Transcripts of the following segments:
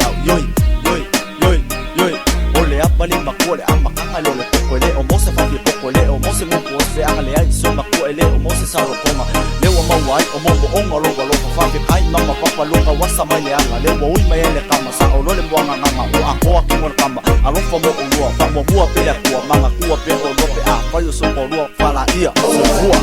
out yoy yoy yoy yoy ole apali makole amakangalo le pokole o mose fa fi pokole o mose mo pose angale ai so makole o mose sa ro koma le wa mawai o mo o ngolo lo fa fi ai mama papa lo ka wasa mai le anga le wo mai le kama sa o lo le mwanga ngama o ako ki mo kama aro fa mo o fa mo bua pe ko manga ku pe o lo pe a fa yo so mo lo fa la ia so bua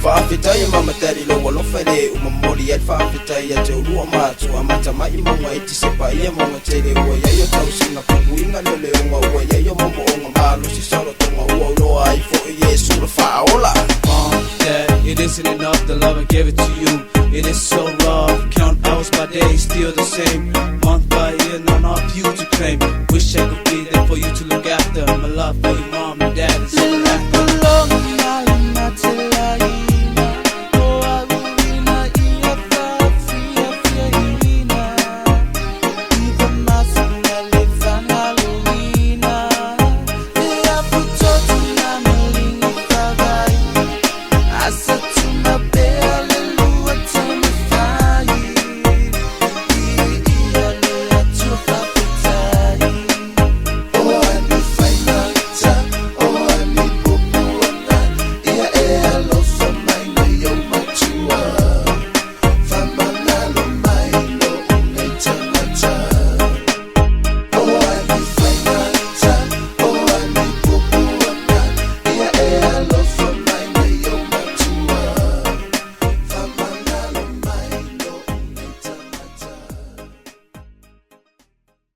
Fa'afetai mamatari lo walo fele umamori al fa'afetai ya te urua matu amata mai monga iti sepa ia monga tele ua ya yo tau singa pupu inga lele unga ua ya yo momo onga malu si saro tonga ua uloa ai fo yesu la fa'aola. That it isn't enough to love and give it to you. It is so rough, count hours by day, still the same. Month by year, none of you to claim. Wish I could be there for you to look after. My love for your mom and dad is so